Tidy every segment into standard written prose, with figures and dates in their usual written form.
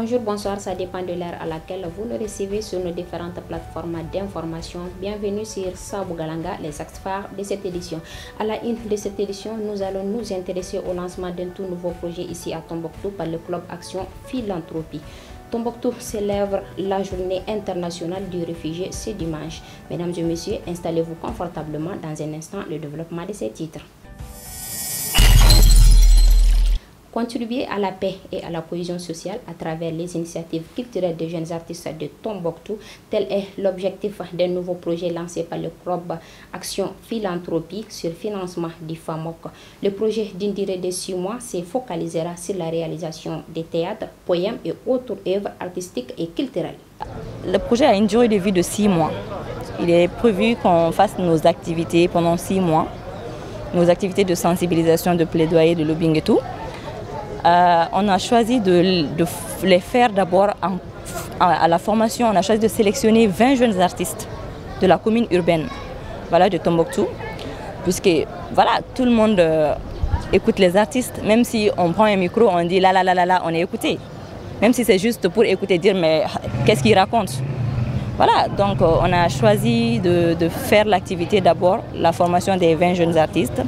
Bonjour, bonsoir, ça dépend de l'heure à laquelle vous le recevez sur nos différentes plateformes d'information. Bienvenue sur Sabou Galanga, les axes phares de cette édition. À la une de cette édition, nous allons nous intéresser au lancement d'un tout nouveau projet ici à Tombouctou par le Club Action Philanthropie. Tombouctou célèbre la journée internationale du réfugié ce dimanche. Mesdames et messieurs, installez-vous confortablement dans un instant le développement de ces titres. Contribuer à la paix et à la cohésion sociale à travers les initiatives culturelles des jeunes artistes de Tombouctou, tel est l'objectif d'un nouveau projet lancé par le Club Action Philanthropie sur financement du FAMOC. Le projet d'une durée de 6 mois se focalisera sur la réalisation des théâtres, poèmes et autres œuvres artistiques et culturelles. Le projet a une durée de vie de 6 mois. Il est prévu qu'on fasse nos activités pendant 6 mois, nos activités de sensibilisation, de plaidoyer, de lobbying et tout. On a choisi de les faire d'abord à la formation. On a choisi de sélectionner 20 jeunes artistes de la commune urbaine de Tombouctou, puisque tout le monde écoute les artistes. Même si on prend un micro, on dit là, on est écouté. Même si c'est juste pour écouter, dire mais qu'est-ce qu'ils racontent. Donc on a choisi de faire l'activité d'abord, la formation des 20 jeunes artistes.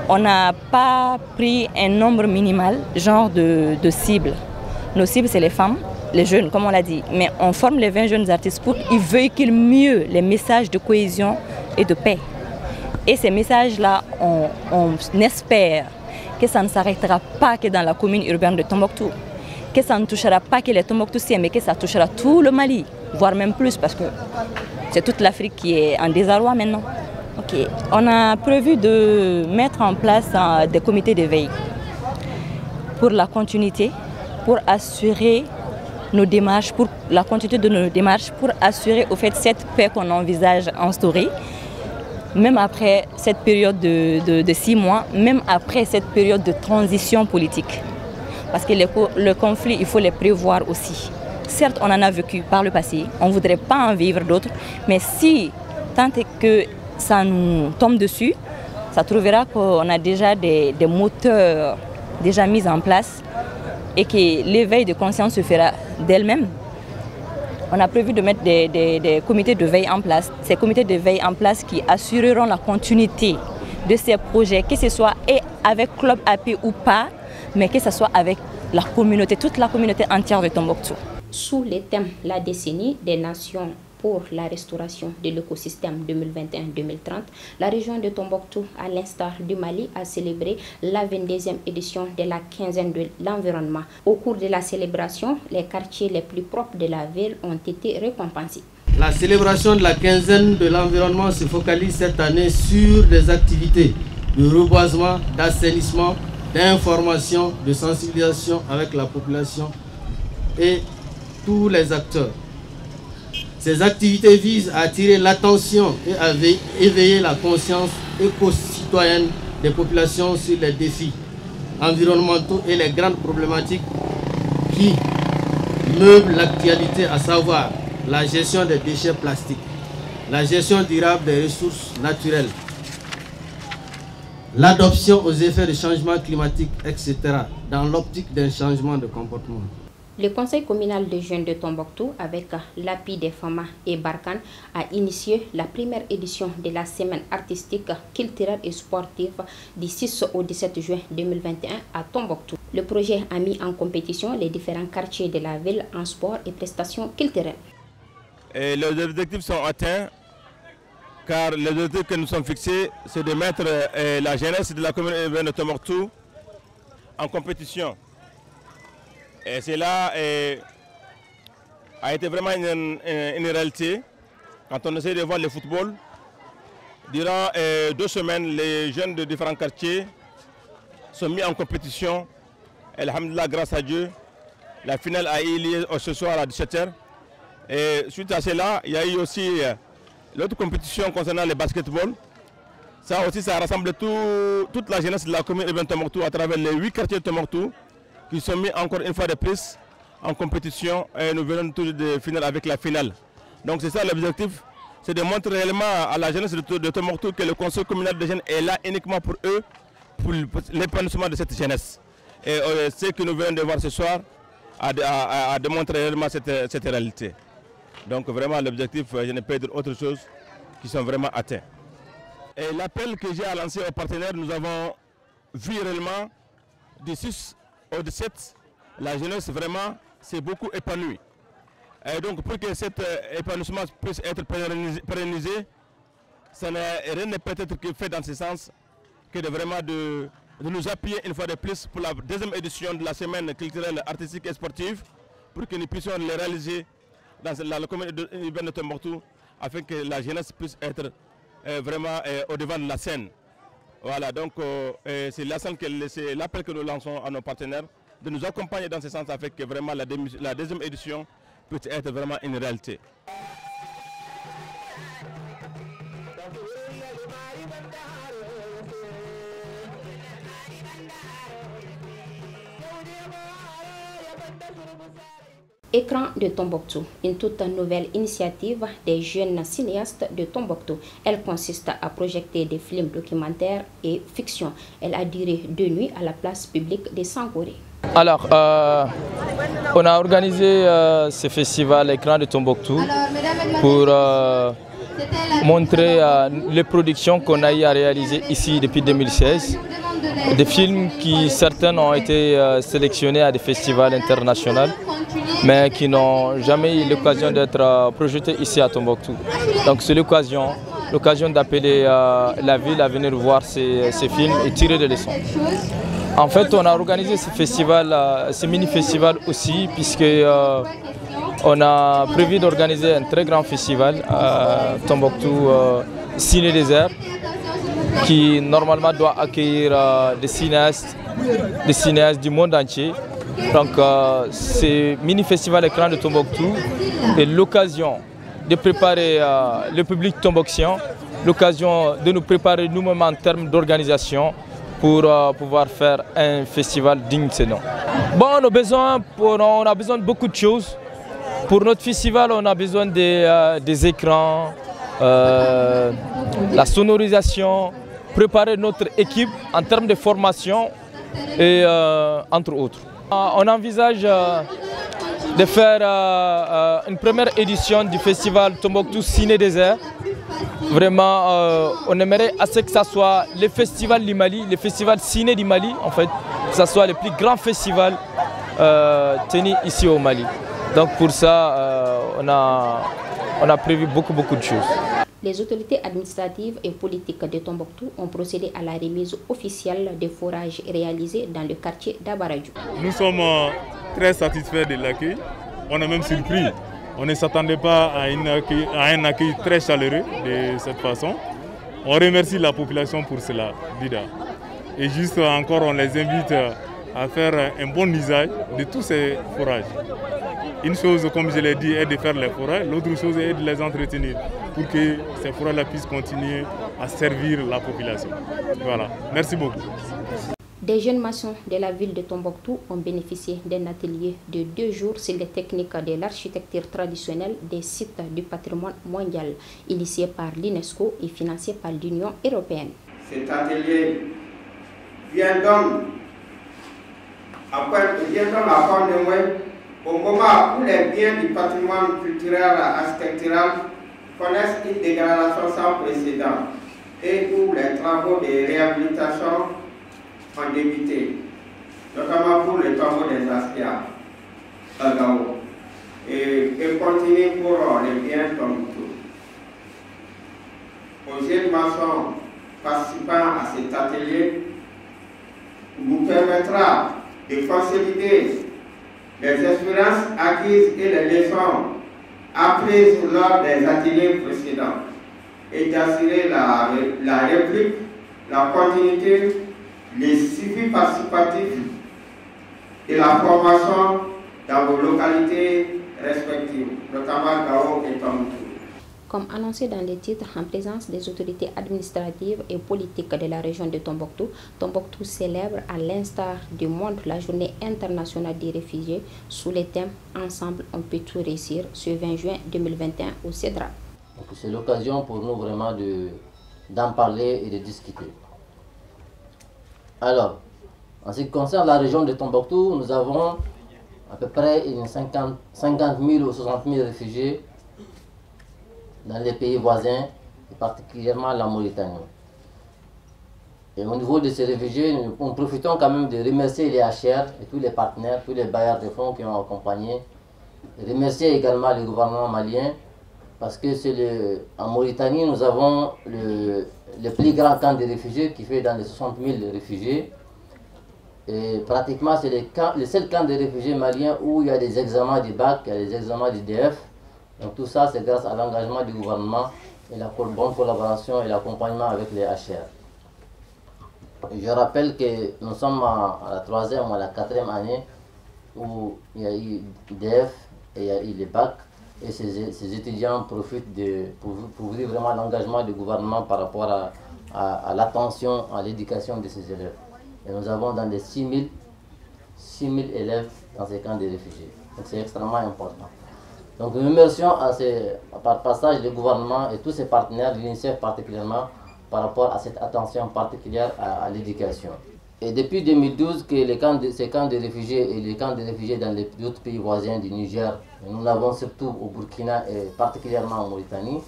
On n'a pas pris un nombre minimal, genre de cibles. Nos cibles, c'est les femmes, les jeunes, comme on l'a dit. Mais on forme les 20 jeunes artistes pour qu'ils véhiculent mieux les messages de cohésion et de paix. Et ces messages-là, on espère que ça ne s'arrêtera pas que dans la commune urbaine de Tombouctou. Que ça ne touchera pas que les Tombouctoutiens, mais que ça touchera tout le Mali, voire même plus, parce que c'est toute l'Afrique qui est en désarroi maintenant. On a prévu de mettre en place des comités de veille pour la continuité, pour assurer nos démarches, pour la continuité de nos démarches, pour assurer au fait cette paix qu'on envisage instaurer, même après cette période de 6 mois, même après cette période de transition politique. Parce que le conflit, il faut les prévoir aussi. Certes, on en a vécu par le passé, on ne voudrait pas en vivre d'autres, mais si tant est que ça nous tombe dessus, ça trouvera qu'on a déjà des moteurs déjà mis en place et que l'éveil de conscience se fera d'elle-même. On a prévu de mettre des comités de veille en place. Ces comités de veille en place qui assureront la continuité de ces projets, que ce soit avec Club AP ou pas, mais que ce soit avec la communauté, toute la communauté entière de Tombouctou. Sous le thème La décennie des nations pour la restauration de l'écosystème 2021-2030, la région de Tombouctou, à l'instar du Mali, a célébré la 22e édition de la quinzaine de l'environnement. Au cours de la célébration, les quartiers les plus propres de la ville ont été récompensés. La célébration de la quinzaine de l'environnement se focalise cette année sur des activités de reboisement, d'assainissement, d'information, de sensibilisation avec la population et tous les acteurs. Ces activités visent à attirer l'attention et à éveiller la conscience éco-citoyenne des populations sur les défis environnementaux et les grandes problématiques qui meublent l'actualité, à savoir la gestion des déchets plastiques, la gestion durable des ressources naturelles, l'adoption aux effets du changement climatique, etc., dans l'optique d'un changement de comportement. Le conseil communal des jeunes de Tombouctou, avec l'appui des FAMA et Barkhane, a initié la première édition de la semaine artistique, culturelle et sportive du 6 au 17 juin 2021 à Tombouctou. Le projet a mis en compétition les différents quartiers de la ville en sport et prestations culturelles. Les objectifs sont atteints, car les objectifs que nous sommes fixés, c'est de mettre la jeunesse de la commune urbaine de Tombouctou en compétition. Et cela a été vraiment une réalité quand on essaie de voir le football. Durant 2 semaines, les jeunes de différents quartiers sont mis en compétition. Alhamdulillah, grâce à Dieu, la finale a eu lieu ce soir à 17 h. Et suite à cela, il y a eu aussi l'autre compétition concernant le basketball. Ça aussi, ça rassemble toute la jeunesse de la commune urbaine de Tombouctou à travers les 8 quartiers de Tombouctou, qui sont mis encore une fois de plus en compétition, et nous venons tous de finir avec la finale. Donc c'est ça l'objectif, c'est de montrer réellement à la jeunesse de Tombouctou que le conseil communal des jeunes est là uniquement pour eux, pour l'épanouissement de cette jeunesse. Et ce que nous venons de voir ce soir, à démontrer réellement cette réalité. Donc vraiment l'objectif, je ne peux dire autre chose, qui sont vraiment atteints. Et l'appel que j'ai à lancer aux partenaires, nous avons vu réellement du 6 au 17, la jeunesse vraiment s'est beaucoup épanouie. Et donc pour que cet épanouissement puisse être pérennisé, rien ne peut être fait dans ce sens que de nous appuyer une fois de plus pour la deuxième édition de la semaine culturelle, artistique et sportive, pour que nous puissions les réaliser dans la commune urbaine de Tombouctou, afin que la jeunesse puisse être vraiment au devant de la scène. Voilà, donc c'est l'appel que nous lançons à nos partenaires de nous accompagner dans ce sens, afin que vraiment la deuxième édition puisse être vraiment une réalité. Écran de Tombouctou, une toute nouvelle initiative des jeunes cinéastes de Tombouctou. Elle consiste à projeter des films documentaires et fiction. Elle a duré 2 nuits à la place publique de Sangouré. Alors, on a organisé ce festival Écran de Tombouctou pour montrer les productions qu'on a eu à réaliser ici depuis 2016. Des films qui, certains ont été sélectionnés à des festivals internationaux, mais qui n'ont jamais eu l'occasion d'être projetés ici à Tombouctou. Donc c'est l'occasion d'appeler la ville à venir voir ces films et tirer des leçons. En fait, on a organisé ce festival, ce mini-festival aussi, puisque on a prévu d'organiser un très grand festival à Tombouctou, Ciné Désert, qui normalement doit accueillir des cinéastes du monde entier. Donc ce mini-festival Écran de Tombouctou est l'occasion de préparer le public tombouctien, l'occasion de nous préparer nous-mêmes en termes d'organisation pour pouvoir faire un festival digne de ce nom. Bon, on a besoin de beaucoup de choses. Pour notre festival, on a besoin des écrans, la sonorisation, préparer notre équipe en termes de formation et entre autres. On envisage de faire une première édition du festival Tombouctou Ciné Désert. Vraiment, on aimerait assez que ça soit le festival du Mali, le festival Ciné du Mali, en fait, que ça soit le plus grand festival tenu ici au Mali. Donc pour ça, on a prévu beaucoup de choses. Les autorités administratives et politiques de Tombouctou ont procédé à la remise officielle des forages réalisés dans le quartier d'Abaradjou. Nous sommes très satisfaits de l'accueil. On est même surpris. On ne s'attendait pas à un accueil très chaleureux de cette façon. On remercie la population pour cela, Dida. Et juste encore, on les invite à faire un bon usage de tous ces forages. Une chose, comme je l'ai dit, est de faire les forages, l'autre chose est de les entretenir pour que ces forages-là puissent continuer à servir la population. Voilà, merci beaucoup. Des jeunes maçons de la ville de Tombouctou ont bénéficié d'un atelier de 2 jours sur les techniques de l'architecture traditionnelle des sites du patrimoine mondial, initié par l'UNESCO et financé par l'Union européenne. Cet atelier vient donc à point de moi au moment où les biens du patrimoine culturel et architectural connaissent une dégradation sans précédent et où les travaux de réhabilitation ont débuté, notamment pour le tombeau des Aspia à Gao et continuent pour les biens Tombouctou. Aux jeunes maçons participant à cet atelier nous permettra de consolider les expériences acquises et les leçons apprises lors des ateliers précédents et d'assurer la réplique, la continuité, les suivis participatifs et la formation dans vos localités respectives, notamment Gao et Tombouctou. Comme annoncé dans les titres, en présence des autorités administratives et politiques de la région de Tombouctou, Tombouctou célèbre à l'instar du monde la journée internationale des réfugiés sous le thème « Ensemble, on peut tout réussir » ce 20 juin 2021 au CEDRA. C'est l'occasion pour nous vraiment d'en parler et de discuter. Alors, en ce qui concerne la région de Tombouctou, nous avons à peu près 50 000 ou 60 000 réfugiés dans les pays voisins, et particulièrement la Mauritanie. Et au niveau de ces réfugiés, nous profitons quand même de remercier les HR et tous les partenaires, tous les bailleurs de fonds qui ont accompagné. Remercier également le gouvernement malien, parce que en Mauritanie, nous avons le plus grand camp de réfugiés qui fait dans les 60 000 réfugiés. Et pratiquement, c'est le seul camp de réfugiés maliens où il y a des examens du bac, il y a des examens du DF. Donc tout ça, c'est grâce à l'engagement du gouvernement et la bonne collaboration et l'accompagnement avec les HR. Je rappelle que nous sommes à la 3e ou à la 4e année où il y a eu DF et il y a eu les bacs. Et ces étudiants profitent pour vivre vraiment l'engagement du gouvernement par rapport à l'attention, à l'éducation de ces élèves. Et nous avons dans les 6 000 élèves dans ces camps de réfugiés. Donc c'est extrêmement important. Donc nous remercions par passage le gouvernement et tous ses partenaires, l'UNICEF particulièrement, par rapport à cette attention particulière à l'éducation. Et depuis 2012, que ces camps de réfugiés et les camps de réfugiés dans les autres pays voisins du Niger, nous l'avons surtout au Burkina et particulièrement en Mauritanie,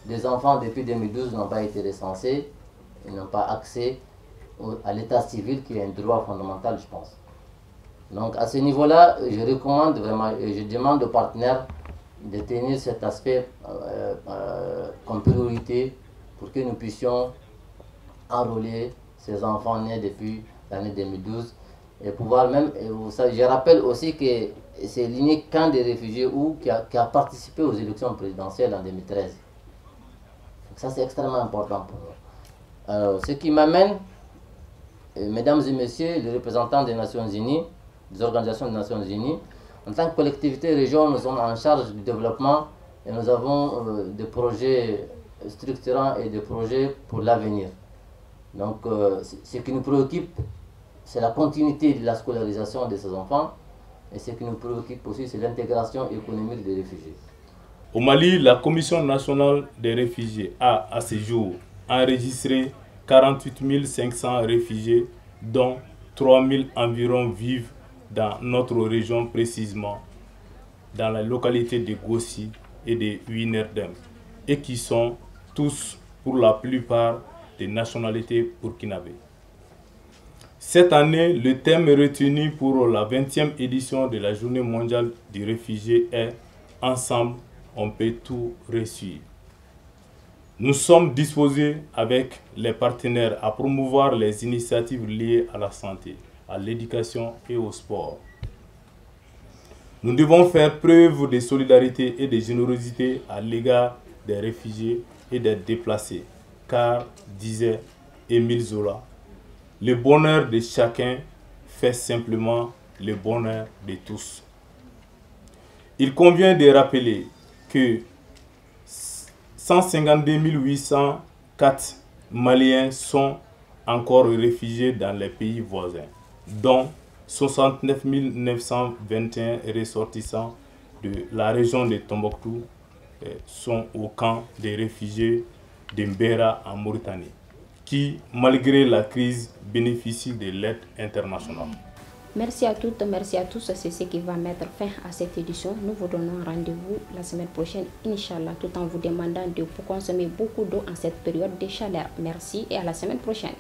les enfants depuis 2012 n'ont pas été recensés, ils n'ont pas accès à l'état civil qui est un droit fondamental, je pense. Donc à ce niveau-là, je recommande vraiment, et je demande aux partenaires de tenir cet aspect comme priorité pour que nous puissions enrôler ces enfants nés depuis l'année 2012 et pouvoir même, je rappelle aussi que c'est l'unique camp des réfugiés qui a participé aux élections présidentielles en 2013. Donc ça c'est extrêmement important pour nous. Alors, ce qui m'amène, mesdames et messieurs, les représentants des Nations Unies, des organisations des Nations Unies, en tant que collectivité région, nous sommes en charge du développement et nous avons des projets structurants et des projets pour l'avenir. Donc, ce qui nous préoccupe, c'est la continuité de la scolarisation de ces enfants. Et ce qui nous préoccupe aussi, c'est l'intégration économique des réfugiés. Au Mali, la Commission nationale des réfugiés a, à ce jour, enregistré 48 500 réfugiés, dont 3 000 environ vivent dans notre région, précisément dans la localité de Gossi et de Ouinerdem, et qui sont tous, pour la plupart, des nationalités burkinabées. Cette année, le thème retenu pour la 20e édition de la Journée mondiale du réfugié est « Ensemble, on peut tout réussir ». Nous sommes disposés avec les partenaires à promouvoir les initiatives liées à la santé, à l'éducation et au sport. Nous devons faire preuve de solidarité et de générosité à l'égard des réfugiés et des déplacés, car, disait Émile Zola, le bonheur de chacun fait simplement le bonheur de tous. Il convient de rappeler que 152 804 Maliens sont encore réfugiés dans les pays voisins, dont 69 921 ressortissants de la région de Tombouctou sont au camp des réfugiés de Mbera en Mauritanie, qui, malgré la crise, bénéficient de l'aide internationale. Merci à toutes, merci à tous. C'est ce qui va mettre fin à cette édition. Nous vous donnons rendez-vous la semaine prochaine, Inch'Allah, tout en vous demandant de consommer beaucoup d'eau en cette période de chaleur. Merci et à la semaine prochaine.